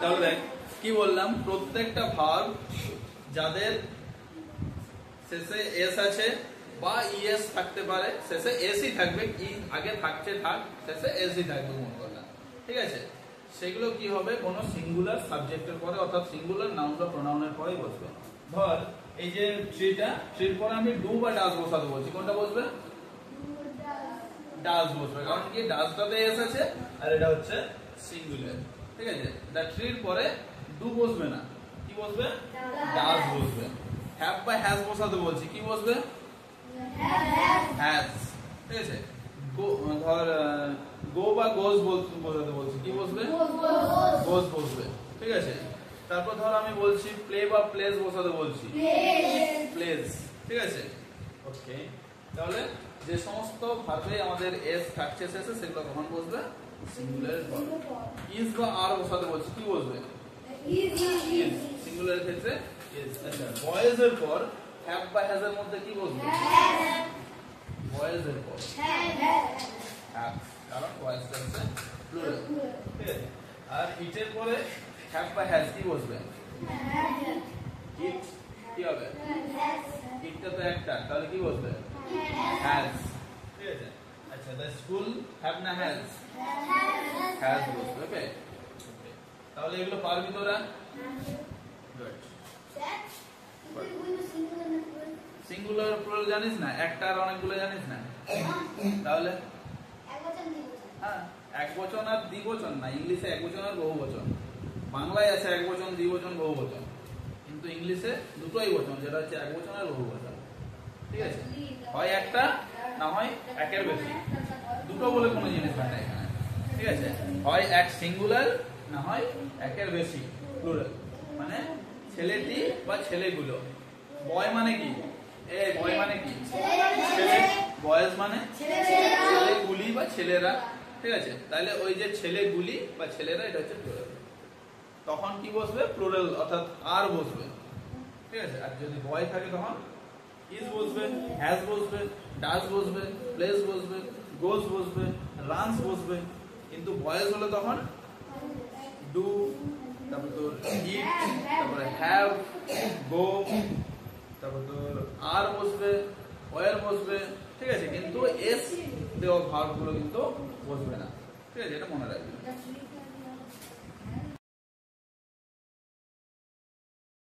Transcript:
তাহলে দেখ কি বললাম, প্রত্যেকটা ভার্ব যাদের শেষে এস আছে বা ইএস থাকতে পারে, শেষে এসই থাকবে, ই আগে থাকছে থাক, শেষে এসই থাকবে মনে করলাম, ঠিক আছে, সেগুলো কি হবে কোন সিঙ্গুলার সাবজেক্টের পরে অর্থাৎ সিঙ্গুলার নাউন বা প্রোনাউনের পরেই বসবে। ধর এই যে ট্রিটা, ট্রির পরে আমি ডু বা ডাজ বসাতে বলছি, কোনটা বসবে? ডাজ বসবে, কারণ কি ডাজটাতে এস আছে আর এটা হচ্ছে সিঙ্গুলার, ঠিক আছে। দ্য ট্রির পরে ডু বসবে না, কি বসবে? ডাজ বসবে। হ্যাভ বা হ্যাজ বসাতে বলছি, কি বসবে? হ্যাজ, ঠিক আছে। ধর গো বা গোজ বোঝাতে বলছি, কি বসবে? গোজ বসবে, ঠিক আছে। তারপর ধর আমি বলছি প্লে বা প্লেস বসাতে বলছি, প্লেস, ঠিক আছে। ওকে, তাহলে যে সমস্ত ভার্বে আমাদের এস থাকছে শেষে সেগুলো কখন বসবে? সিঙ্গুলারের পর। ইজ বা আর বসাতে বলছি, কি বসবে? ইজ, সিঙ্গুলারের ক্ষেত্রে ইজ। আচ্ছা, বয়েজ এর পর হ্যাভ বা হ্যাজ এর মধ্যে কি বসবে? বয়েজ এর পর হ্যাভ, কারণ বয়েজটা হচ্ছে প্লুরাল, ঠিক আছে। আর ইট এর পরে হ্যাভ বা হ্যাজ কি বসবে? ইট, কি হবে? ইটটা তো একটা, তাহলে কি বসবে? হ্যাজ, ঠিক আছে। আচ্ছা, দ্য স্কুল হ্যাভ না হ্যাজ? হ্যাজ বসবে, ওকে। তাহলে এগুলো পারবি তোরা? গুড। সিঙ্গুলার প্লুরাল জানিস না? একটা আর অনেকগুলো জানিস না? তাহলে হ্যাঁ, একবচন আর দ্বিবচন না, ইংলিশে একবচন আর বহুবচন। বাংলায় আছে একবচন, দ্বিবচন, বহুবচন, কিন্তু ইংলিশে দুটোই বচন, যেটা হচ্ছে একবচন আর বহুবচন, ঠিক আছে। হয় একটা, না হয় একের বেশি, দুটো বলে কোনো জিনিস হয় না এখানে, ঠিক আছে। হয় এক সিঙ্গুলার, না হয় একের বেশি প্লুরাল, মানে ছেলেটি বা ছেলেগুলো। বয় মানে কি? বয় মানে কি? ছেলে। বয়েজ মানে ছেলেগুলি বা ছেলেরা, ঠিক আছে। তাহলে ওই যে ছেলেগুলি বা ছেলেরা, এটা হচ্ছে প্লুরাল। তখন কি বসবে? প্লুরাল, অর্থাৎ আর বসবে, ঠিক আছে। আর যদি বয় থাকে তখন ইজ বসবে, হ্যাজ বসবে, ডাজ বসবে, প্লেস বসবে, গোজ বসবে, রানস বসবে। কিন্তু বয়েজ হলে তখন ডু, তারপর তোর ইট, তারপরে হ্যাভ, গো, তারপর তোর আর বসবে, ওয়ার বসবে, ঠিক আছে। কিন্তু এস দেওয়া ভার্ব গুলো কিন্তু বসবে না, ঠিক আছে, এটা মনে রাখবে।